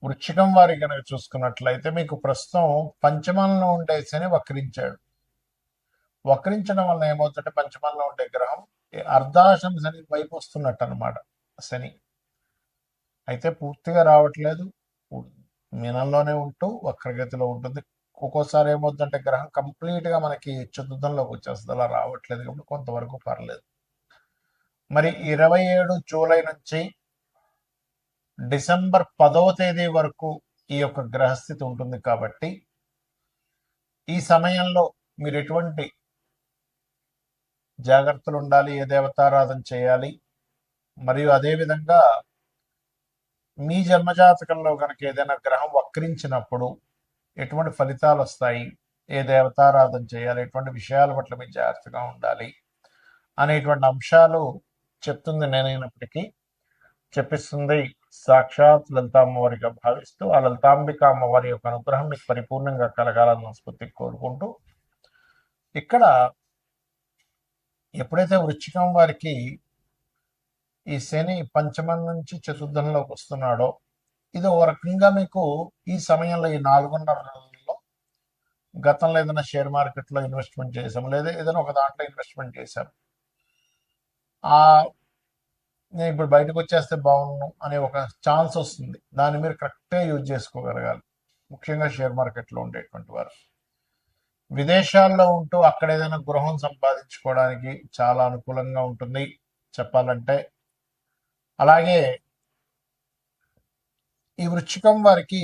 వృశ్చికం వారి కనుక చూసుకున్నట్లయితే మీకు ప్రస్తుతం పంచమంలో ఉండే శని వక్రించాడు. వక్రించడం వల్ల ఏమవుతుందంటే పంచమంలో ఉండే గ్రహం అర్ధాశం శని వైపు వస్తున్నట్టు అనమాట. శని అయితే పూర్తిగా రావట్లేదు, మీనంలోనే ఉంటూ వక్రగతిలో ఉంటుంది. ఒక్కోసారి ఏమవుతుందంటే గ్రహం కంప్లీట్ గా మనకి చతుర్థంలోకి వచ్చేస్తుంది, అలా రావట్లేదు కాబట్టి కొంతవరకు పర్లేదు. మరి 27 జూలై నుంచి డిసెంబర్ 10వ తేదీ వరకు ఈ యొక్క గ్రహస్థితి ఉంటుంది కాబట్టి ఈ సమయంలో మీరు ఎటువంటి జాగ్రత్తలు ఉండాలి, ఏ దేవతారాధన చేయాలి, మరియు అదేవిధంగా మీ జన్మజాతకంలో కనుక ఏదైనా గ్రహం వక్రించినప్పుడు ఎటువంటి ఫలితాలు వస్తాయి, ఏ దేవతారాధన చేయాలి, ఎటువంటి విషయాల పట్ల మీరు జాగ్రత్తగా ఉండాలి అనేటువంటి అంశాలు చెప్తుంది నేనైనప్పటికీ చెప్పిస్తుంది సాక్షాత్ లలిత అమ్మవారిగా భావిస్తూ ఆ లలితాంబిక అమ్మవారి యొక్క అనుగ్రహం మీకు పరిపూర్ణంగా కలగాలని మనస్ఫూర్తిగా కోరుకుంటూ, ఇక్కడ ఎప్పుడైతే వృశ్చికం వారికి ఈ శని పంచమం నుంచి చతుర్థంలోకి వస్తున్నాడో, ఇది ఒక రకంగా మీకు ఈ సమయంలో ఈ 4.5 నెలల్లో గతంలో ఏదైనా షేర్ మార్కెట్లో ఇన్వెస్ట్మెంట్ చేసాం, లేదా ఏదైనా ఒక దాంట్లో ఇన్వెస్ట్మెంట్ చేశాం, ఆ నేను ఇప్పుడు బయటకు వచ్చేస్తే బాగుండు అనే ఒక ఛాన్స్ వస్తుంది. దాన్ని మీరు కరెక్ట్గా యూజ్ చేసుకోగలగాలి. ముఖ్యంగా షేర్ మార్కెట్లో ఉండేటువంటి వారు విదేశాల్లో ఉంటూ అక్కడ ఏదైనా గృహం సంపాదించుకోవడానికి చాలా అనుకూలంగా ఉంటుంది చెప్పాలంటే. అలాగే ఈ వృశ్చికం వారికి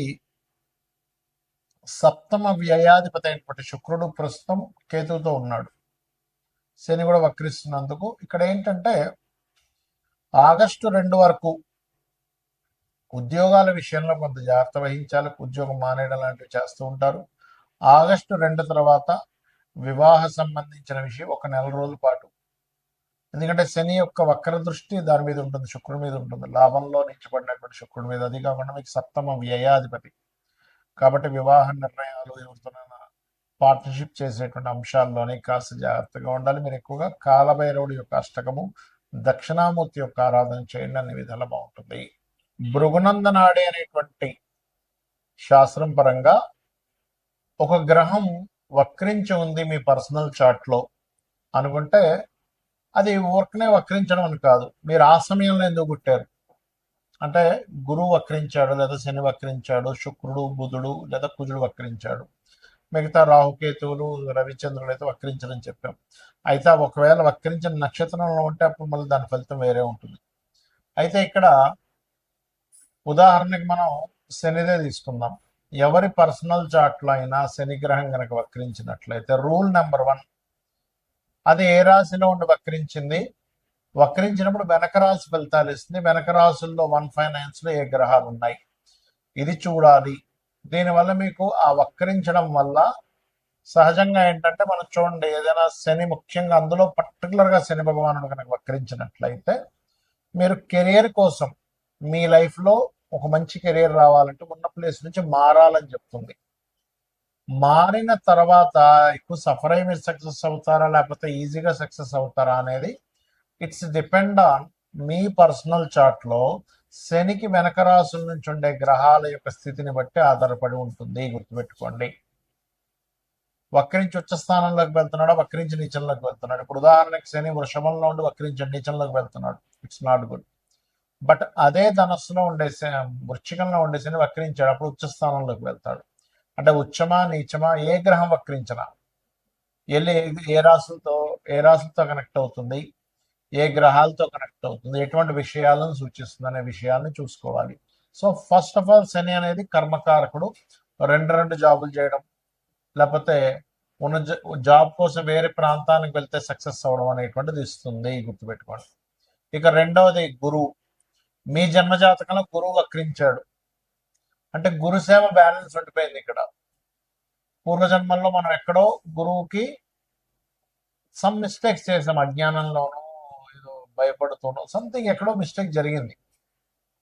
సప్తమ వ్యయాధిపతి అయినటువంటి శుక్రుడు ప్రస్తుతం కేతువుతో ఉన్నాడు. శని కూడా వక్రిస్తున్నందుకు ఇక్కడ ఏంటంటే ఆగస్టు 2 వరకు ఉద్యోగాల విషయంలో కొంత జాగ్రత్త వహించాలి. ఉద్యోగం మానేయడం లాంటివి చేస్తూ ఉంటారు. ఆగస్టు 2 తర్వాత వివాహ సంబంధించిన విషయం ఒక నెల రోజుల పాటు, ఎందుకంటే శని యొక్క వక్ర దృష్టి దాని మీద ఉంటుంది, శుక్రుడి మీద ఉంటుంది, లాభంలో నిలిచిపడినటువంటి శుక్రుడి మీద. అది కాకుండా మీకు సప్తమ వ్యయాధిపతి కాబట్టి వివాహ నిర్ణయాలు, ఎవరితోనైనా పార్ట్నర్షిప్ చేసేటువంటి అంశాల్లోనే కాస్త జాగ్రత్తగా ఉండాలి. మీరు ఎక్కువగా కాలభైరవుడి యొక్క అష్టకము, దక్షిణామూర్తి యొక్క ఆరాధన చేయండి, అన్ని విధాలా బాగుంటుంది. భృగునందనాడి అనేటువంటి శాస్త్రం పరంగా ఒక గ్రహం వక్రించి ఉంది మీ పర్సనల్ చార్ట్ లో అనుకుంటే అది ఊరికనే వక్రించడం అని కాదు, మీరు ఆ సమయంలో ఎందుకు పుట్టారు అంటే గురువు వక్రించాడు, లేదా శని వక్రించాడు, శుక్రుడు బుధుడు లేదా కుజుడు వక్రించాడు, మిగతా రాహుకేతువులు రవిచంద్రులు అయితే వక్రించడని చెప్పాం. అయితే ఒకవేళ వక్రించిన నక్షత్రంలో ఉంటే అప్పుడు మళ్ళీ దాని ఫలితం వేరే ఉంటుంది. అయితే ఇక్కడ ఉదాహరణకి మనం శనిదే తీసుకుందాం. ఎవరి పర్సనల్ చార్ట్లో అయినా శని గ్రహం కనుక వక్రించినట్లయితే రూల్ నెంబర్ 1, అది ఏ రాశిలో ఉండి వక్రించింది, వక్రించినప్పుడు వెనక రాశి ఫలితాలు ఇస్తుంది, వెనక రాశుల్లో 159 లో ఏ గ్రహాలు ఉన్నాయి ఇది చూడాలి. దీనివల్ల మీకు ఆ వక్రించడం వల్ల సహజంగా ఏంటంటే మనం చూడండి, ఏదైనా శని ముఖ్యంగా అందులో పర్టికులర్గా శని భగవానుడు కనుక వక్రించినట్లయితే మీరు కెరియర్ కోసం మీ లైఫ్లో ఒక మంచి కెరియర్ రావాలంటే ఉన్న ప్లేస్ నుంచి మారాలని చెప్తుంది. మారిన తర్వాత ఎక్కువ సఫర్ అయి మీరు సక్సెస్ అవుతారా లేకపోతే ఈజీగా సక్సెస్ అవుతారా అనేది it's depend on me personal chart లో శనికి వెనక రాసుల నుంచి ఉండే గ్రహాల యొక్క స్థితిని బట్టి ఆధారపడి ఉంటుంది, గుర్తుపెట్టుకోండి. వక్రించి ఉచ్చ స్థానంలోకి వెళ్తున్నాడు, వక్రించి నీచంలోకి వెళ్తున్నాడు. ఇప్పుడు ఉదాహరణకి శని వృషభంలో ఉండి వక్రించి నీచంలోకి వెళ్తున్నాడు, ఇట్స్ నాట్ గుడ్. బట్ అదే ధనస్సులో ఉండే వృశ్చికంలో ఉండే శని వక్రించాడు, అప్పుడు ఉచ్చ స్థానంలోకి వెళ్తాడు. అంటే ఉచ్చమా నీచమా ఏ గ్రహం వక్రించినా వెళ్ళి ఏ రాశులతో కనెక్ట్ అవుతుంది, ఏ గ్రహాలతో కనెక్ట్ అవుతుంది, ఎటువంటి విషయాలను సూచిస్తుంది అనే విషయాన్ని చూసుకోవాలి. సో ఫస్ట్ ఆఫ్ ఆల్ శని అనేది కర్మకారకుడు. రెండు జాబులు చేయడం, లేకపోతే ఉన్న జాబ్ కోసం వేరే ప్రాంతానికి వెళ్తే సక్సెస్ అవ్వడం అనేటువంటిది ఇస్తుంది, గుర్తుపెట్టుకోండి. ఇక రెండవది గురువు. మీ జన్మజాతకంలో గురువు వక్రించాడు అంటే గురుసేవ బ్యాలెన్స్ ఉండిపోయింది. ఇక్కడ పూర్వజన్మల్లో మనం ఎక్కడో గురువుకి సమ్ మిస్టేక్స్ చేసాం, అజ్ఞానంలోనూ ఏదో భయపడుతూనో సంథింగ్ ఎక్కడో మిస్టేక్ జరిగింది.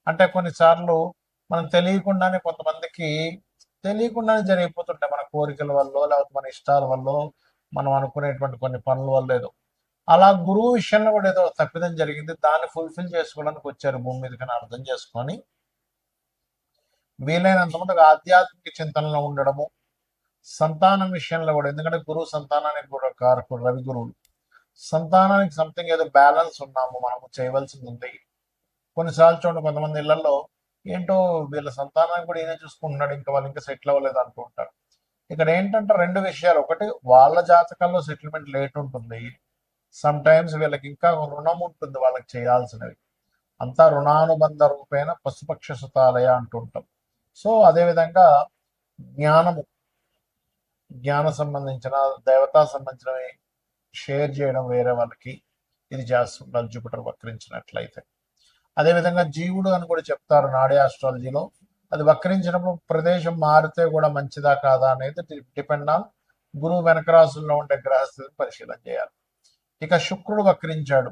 అంటే కొన్నిసార్లు మనం తెలియకుండానే కొంతమందికి తెలియకుండానే జరిగిపోతుంటాయి, మన కోరికల వల్ల లేకపోతే మన ఇష్టాల వల్ల, మనం అనుకునేటువంటి కొన్ని పనుల వల్ల ఏదో. అలా గురువు విషయంలో కూడా ఏదో తప్పిదం జరిగింది, దాన్ని ఫుల్ఫిల్ చేసుకోవడానికి వచ్చారు భూమి మీదకి అని అర్థం చేసుకొని వీలైనంత మటుకు ఆధ్యాత్మిక చింతనలో ఉండడము, సంతానం విషయంలో కూడా, ఎందుకంటే గురువు సంతానానికి కూడా కారకుడు, రవి గురువులు. సంతానానికి సంథింగ్ ఏదో బ్యాలెన్స్ ఉన్నాము మనము చేయవలసింది ఉంది. కొన్నిసార్లు చూడండి, కొంతమంది ఇళ్లలో ఏంటో వీళ్ళ సంతానాన్ని కూడా ఈయన చూసుకుంటున్నాడు, ఇంకా వాళ్ళు ఇంకా సెటిల్ అవ్వలేదు అంటూ ఉంటారు. ఇక్కడ ఏంటంటే రెండు విషయాలు. ఒకటి, వాళ్ళ జాతకాల్లో సెటిల్మెంట్ లేట్ ఉంటుంది. సమ్ టైమ్స్ వీళ్ళకి ఇంకా రుణం ఉంటుంది వాళ్ళకి చేయాల్సినవి. అంతా రుణానుబంధ రూపేణ పశుపక్ష సుతాలయ అంటుంటాం. సో అదేవిధంగా జ్ఞానము, జ్ఞాన సంబంధించిన, దేవతా సంబంధించినవి షేర్ చేయడం వేరే వాళ్ళకి, ఇది చేస్తుండాలి జూపిటర్ వక్రించినట్లయితే. అదేవిధంగా జీవుడు అని కూడా చెప్తారు నాడీ ఆస్ట్రాలజీలో. అది వక్రించినప్పుడు ప్రదేశం మారితే కూడా మంచిదా కాదా అనేది డిపెండ్ ఆన్ గురువు వెనక రాసుల్లో ఉండే గ్రహస్థితిని పరిశీలన చేయాలి. ఇక శుక్రుడు వక్రించాడు.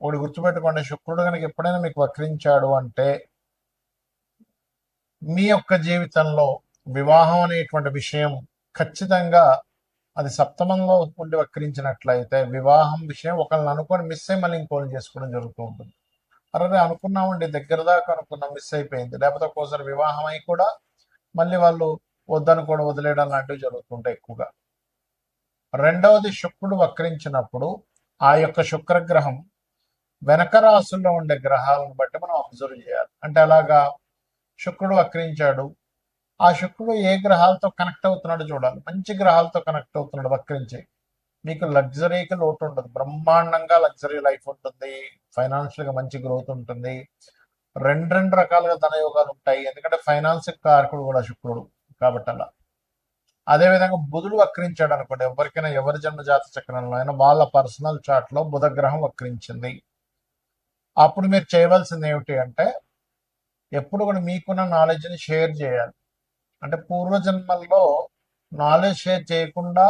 ఒకటి గుర్తుపెట్టుకోండి, శుక్రుడు కనుక ఎప్పుడైనా మీకు వక్రించాడు అంటే మీ యొక్క జీవితంలో వివాహం అనేటువంటి విషయం ఖచ్చితంగా అది సప్తమంలో ఉండి వక్రించినట్లయితే వివాహం విషయం ఒకళ్ళని అనుకొని మిస్ అయ్యి మళ్ళీ ఇంకోళ్ళు చేసుకోవడం జరుగుతూ ఉంటుంది. అరే అనుకున్నామండి, దగ్గర దాకా అనుకున్నాం, మిస్ అయిపోయింది. లేకపోతే ఒక్కోసారి వివాహం అయి కూడా మళ్ళీ వాళ్ళు వద్దని కూడా వదిలేయడం లాంటివి జరుగుతుంటాయి ఎక్కువగా. రెండవది, శుక్రుడు వక్రించినప్పుడు ఆ యొక్క శుక్రగ్రహం వెనక రాసుల్లో ఉండే గ్రహాలను బట్టి మనం అబ్జర్వ్ చేయాలి. అంటే అలాగా శుక్రుడు వక్రించాడు, ఆ శుక్రుడు ఏ గ్రహాలతో కనెక్ట్ అవుతున్నాడో చూడాలి. మంచి గ్రహాలతో కనెక్ట్ అవుతున్నాడు వక్రించి, మీకు లగ్జరీకి లోటు ఉండదు, బ్రహ్మాండంగా లగ్జరీ లైఫ్ ఉంటుంది, ఫైనాన్షియల్ గా మంచి గ్రోత్ ఉంటుంది, రెండు రకాలుగా ధనయోగాలు ఉంటాయి. ఎందుకంటే ఫైనాన్స్ కారకుడు కూడా శుక్రుడు కాబట్టి అలా. అదేవిధంగా బుధుడు వక్రించాడు అనుకోండి, ఎవరికైనా ఎవరి జన్మ జాత చక్రంలో అయినా వాళ్ళ పర్సనల్ చార్ట్ లో బుధ గ్రహం వక్రించింది, అప్పుడు మీరు చేయవలసింది ఏమిటి అంటే ఎప్పుడు కూడా మీకున్న నాలెడ్జ్ని షేర్ చేయాలి. అంటే పూర్వజన్మల్లో నాలెడ్జ్ షేర్ చేయకుండా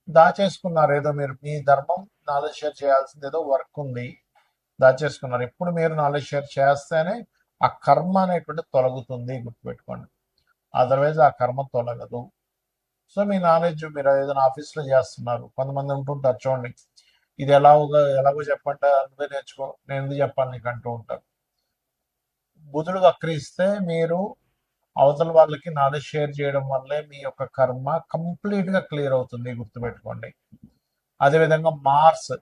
దాచేసుకున్నారు, ఏదో మీరు మీ ధర్మం నాలెడ్జ్ షేర్ చేయాల్సింది ఏదో వర్క్ ఉంది, దాచేసుకున్నారు. ఎప్పుడు మీరు నాలెడ్జ్ షేర్ చేస్తేనే ఆ కర్మ అనేటువంటి తొలగుతుంది, గుర్తుపెట్టుకోండి. అదర్వైజ్ ఆ కర్మ తొలగదు. సో మీ నాలెడ్జ్, మీరు ఏదైనా ఆఫీస్లో చేస్తున్నారు, కొంతమంది ఉంటుంటారు చూడండి, ఇది ఎలాగో చెప్పంటే నువ్వే నేర్చుకో, నేను ఎందుకు చెప్పాలి నీకు అంటూ ఉంటారు. బుధుడు వక్రిస్తే మీరు అవతల వాళ్ళకి నాలెడ్జ్ షేర్ చేయడం వల్లే మీ యొక్క కర్మ కంప్లీట్ గా క్లియర్ అవుతుంది, గుర్తుపెట్టుకోండి. అదేవిధంగా మార్స్,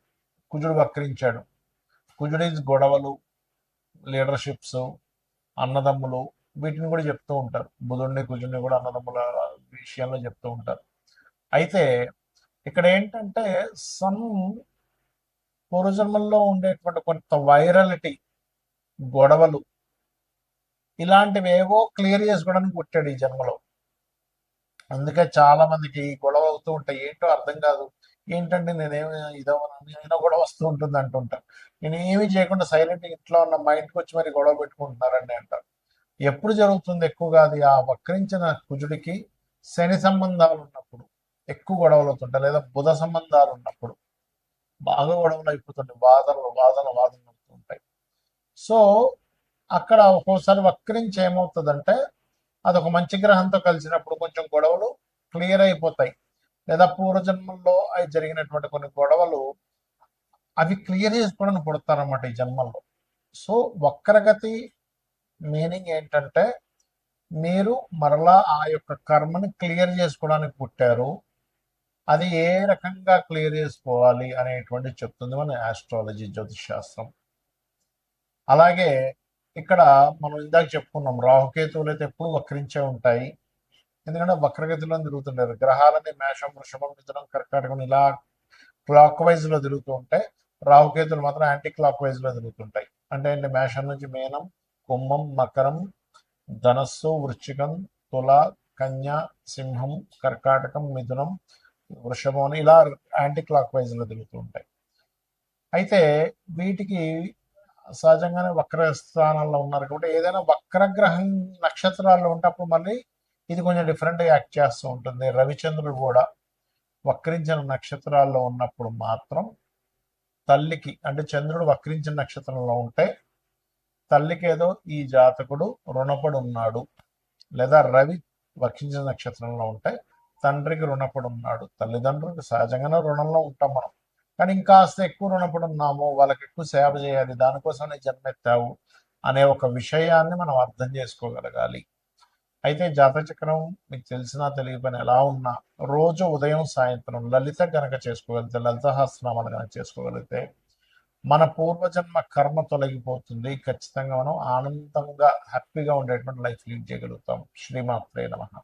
కుజుడు వక్రించాడు. కుజుడి గొడవలు, లీడర్షిప్స్, అన్నదమ్ములు, వీటిని కూడా చెప్తూ ఉంటారు. బుధుడిని కుజుడిని కూడా అన్నదమ్ముల విషయంలో చెప్తూ ఉంటారు. అయితే ఇక్కడ ఏంటంటే సమ్ పూర్వజన్మల్లో ఉండేటువంటి కొంత వైరాలిటీ, గొడవలు, ఇలాంటివి ఏవో క్లియర్ చేసుకోవడానికి పుట్టాడు ఈ జన్మలో. అందుకే చాలా మందికి గొడవ అవుతూ ఉంటాయి, ఏంటో అర్థం కాదు. ఏంటంటే నేనేమి ఇదవనని అయినా గొడవ వస్తూ ఉంటుంది అంటుంటారు. నేను ఏమి చేయకుండా సైలెంట్ ఇంట్లో ఉన్న మైండ్కి వచ్చి మరి గొడవ పెట్టుకుంటున్నారండి అంటారు. ఎప్పుడు జరుగుతుంది ఎక్కువగా అది, ఆ వక్రించిన కుజుడికి శని సంబంధాలు ఉన్నప్పుడు ఎక్కువ గొడవలు అవుతుంటాయి, లేదా బుధ సంబంధాలు ఉన్నప్పుడు బాగా గొడవలు అయిపోతుంటాయి, వాదనలు అవుతుంటాయి. సో అక్కడ ఒక్కోసారి వక్రించి ఏమవుతుందంటే అదొక మంచి గ్రహంతో కలిసినప్పుడు కొంచెం గొడవలు క్లియర్ అయిపోతాయి, లేదా పూర్వజన్మల్లో అవి జరిగినటువంటి కొన్ని గొడవలు అవి క్లియర్ చేసుకోవడానికి పుడతారన్నమాట ఈ జన్మల్లో. సో వక్రగతి మీనింగ్ ఏంటంటే మీరు మరలా ఆ యొక్క కర్మని క్లియర్ చేసుకోవడానికి పుట్టారు, అది ఏ రకంగా క్లియర్ చేసుకోవాలి అనేటువంటి చెప్తుంది మన ఆస్ట్రాలజీ, జ్యోతిష్ శాస్త్రం. అలాగే ఇక్కడ మనం ఇందాక చెప్పుకున్నాం, రాహుకేతువులు అయితే ఎప్పుడు వక్రించే ఉంటాయి, ఎందుకంటే వక్రగతిలో తిరుగుతుంటారు. గ్రహాలన్నీ మేషం, వృషభం, మిథునం, కర్కాటకం ఇలా క్లాక్ వైజ్ లో తిరుగుతూ ఉంటాయి, రాహుకేతులు మాత్రం యాంటీ క్లాక్ వైజ్ లో తిరుగుతుంటాయి. అంటే మేషం నుంచి మీనం, కుంభం, మకరం, ధనస్సు, వృశ్చికం, తుల, కన్య, సింహం, కర్కాటకం, మిథునం, వృషభం అని ఇలా యాంటీ క్లాక్ వైజ్ లో తిరుగుతూ ఉంటాయి. అయితే వీటికి సహజంగానే వక్ర స్థానాల్లో ఉన్నారు కాబట్టి ఏదైనా వక్రగ్రహం నక్షత్రాల్లో ఉంటే అప్పుడు మళ్ళీ ఇది కొంచెం డిఫరెంట్గా యాక్ట్ చేస్తూ ఉంటుంది. రవిచంద్రుడు కూడా వక్రించిన నక్షత్రాల్లో ఉన్నప్పుడు మాత్రం తల్లికి, అంటే చంద్రుడు వక్రించిన నక్షత్రంలో ఉంటే తల్లికి ఏదో ఈ జాతకుడు రుణపడి ఉన్నాడు, లేదా రవి వక్రించిన నక్షత్రంలో ఉంటే తండ్రికి రుణపడి ఉన్నాడు. తల్లిదండ్రులకు సహజంగానే రుణంలో ఉంటాం మనం, కానీ ఇంకాస్త ఎక్కువ రుణపడి ఉన్నాము, వాళ్ళకి ఎక్కువ సేవ చేయాలి, దానికోసం జన్మెత్తావు, అనే ఒక విషయాన్ని మనం అర్థం చేసుకోగలగాలి. అయితే జాతచక్రం మీకు తెలిసినా తెలియకపోయినా ఎలా ఉన్నా రోజు ఉదయం సాయంత్రం లలిత గనక చేసుకోగలిగితే, లలిత సహస్రనామాలు గనక చేసుకోగలిగితే మన పూర్వజన్మ కర్మ తొలగిపోతుంది. ఖచ్చితంగా మనం ఆనందంగా హ్యాపీగా ఉండేటువంటి లైఫ్ లీడ్ చేయగలుగుతాం. శ్రీమాత్రే నమః.